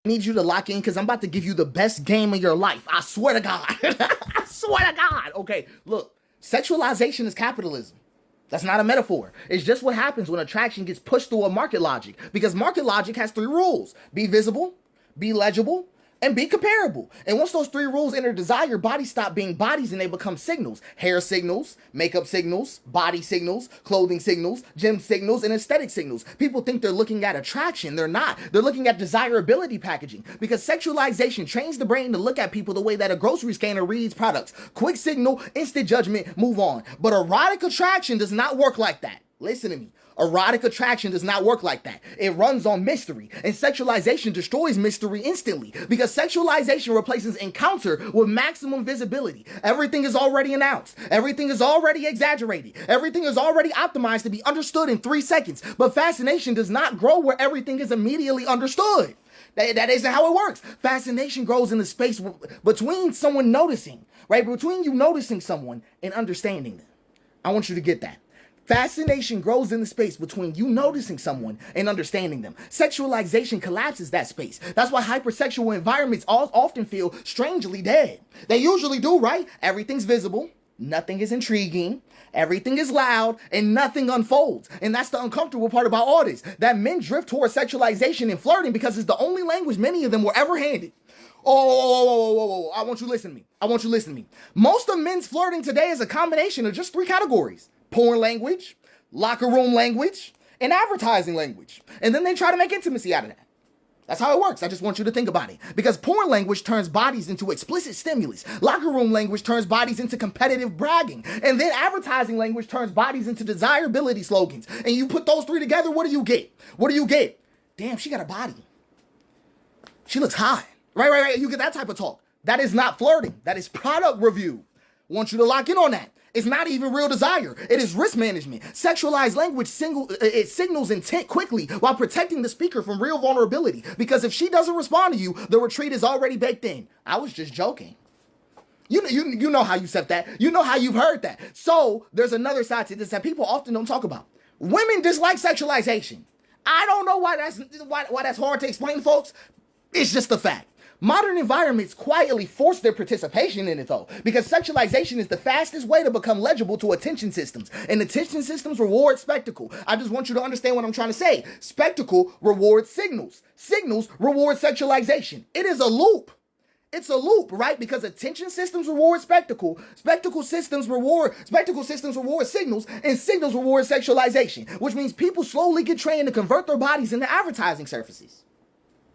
Need you to lock in because I'm about to give you the best game of your life. I swear to God. I swear to God. Okay, look, sexualization is capitalism. That's not a metaphor. It's just what happens when attraction gets pushed through a market logic. Because market logic has 3 rules: be visible, be legible, and be comparable. And once those 3 rules enter desire, bodies stop being bodies and they become signals. Hair signals, makeup signals, body signals, clothing signals, gym signals, and aesthetic signals. People think they're looking at attraction. They're not. They're looking at desirability packaging. Because sexualization trains the brain to look at people the way that a grocery scanner reads products. Quick signal, instant judgment, move on. But erotic attraction does not work like that. Listen to me. Erotic attraction does not work like that. It runs on mystery, and sexualization destroys mystery instantly because sexualization replaces encounter with maximum visibility. Everything is already announced. Everything is already exaggerated. Everything is already optimized to be understood in 3 seconds. But fascination does not grow where everything is immediately understood. That isn't how it works. Fascination grows in the space between someone noticing, right? Between you noticing someone and understanding them. I want you to get that. Fascination grows in the space between you noticing someone and understanding them. Sexualization collapses that space. That's why hypersexual environments often feel strangely dead. They usually do, right? Everything's visible, nothing is intriguing, everything is loud, and nothing unfolds. And that's the uncomfortable part about all this. That men drift towards sexualization and flirting because it's the only language many of them were ever handed. Oh, I want you to listen to me. I want you to listen to me. Most of men's flirting today is a combination of just 3 categories: porn language, locker room language, and advertising language. And then they try to make intimacy out of that. That's how it works. I just want you to think about it. Because porn language turns bodies into explicit stimulus. Locker room language turns bodies into competitive bragging. And then advertising language turns bodies into desirability slogans. And you put those 3 together, what do you get? What do you get? Damn, she got a body. She looks hot. Right. You get that type of talk. That is not flirting. That is product review. I want you to lock in on that. It's not even real desire. It is risk management. Sexualized language signals intent quickly while protecting the speaker from real vulnerability. Because if she doesn't respond to you, the retreat is already baked in. I was just joking. You know how you said that. You know how you've heard that. So there's another side to this that people often don't talk about. Women dislike sexualization. I don't know why that's hard to explain, folks. It's just a fact. Modern environments quietly force their participation in it, though, because sexualization is the fastest way to become legible to attention systems, and attention systems reward spectacle. I just want you to understand what I'm trying to say. Spectacle rewards signals. Signals reward sexualization. It is a loop. It's a loop, right? Because attention systems reward spectacle, spectacle systems reward signals, and signals reward sexualization, which means people slowly get trained to convert their bodies into advertising surfaces.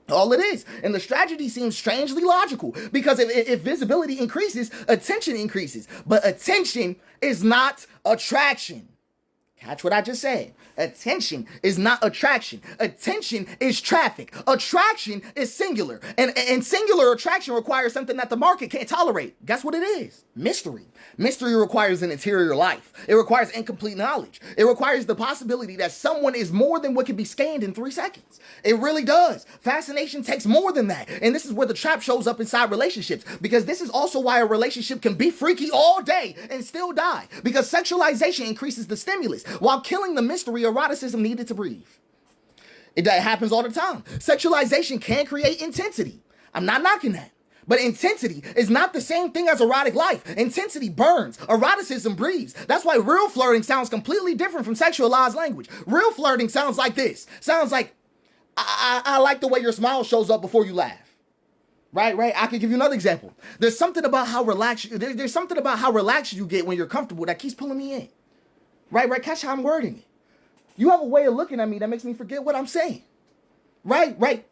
All it is. And the strategy seems strangely logical because if visibility increases, attention increases. But attention is not attraction. Catch what I just said. Attention is not attraction. Attention is traffic. Attraction is singular. And singular attraction requires something that the market can't tolerate. Guess what it is? Mystery. Mystery requires an interior life. It requires incomplete knowledge. It requires the possibility that someone is more than what can be scanned in 3 seconds. It really does. Fascination takes more than that. And this is where the trap shows up inside relationships. Because this is also why a relationship can be freaky all day and still die. Because sexualization increases the stimulus while killing the mystery eroticism needed to breathe. It happens all the time. Sexualization can create intensity. I'm not knocking that. But intensity is not the same thing as erotic life. Intensity burns. Eroticism breathes. That's why real flirting sounds completely different from sexualized language. Real flirting sounds like this. Sounds like, I like the way your smile shows up before you laugh. Right. I can give you another example. There's something about how relaxed you get when you're comfortable that keeps pulling me in. Right. Catch how I'm wording it. You have a way of looking at me that makes me forget what I'm saying. Right.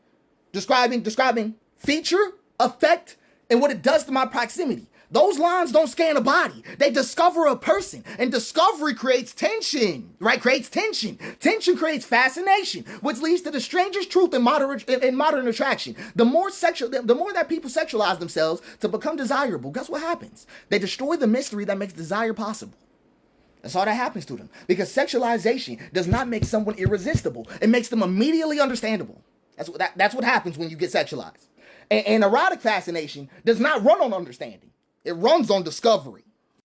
Describing feature, effect, and what it does to my proximity. Those lines don't scan a body. They discover a person. And discovery creates tension. Right? Creates tension. Tension creates fascination, which leads to the strangest truth in modern attraction. The more that people sexualize themselves to become desirable, guess what happens? They destroy the mystery that makes desire possible. That's all that happens to them. Because sexualization does not make someone irresistible. It makes them immediately understandable. That's what happens when you get sexualized. And erotic fascination does not run on understanding. It runs on discovery.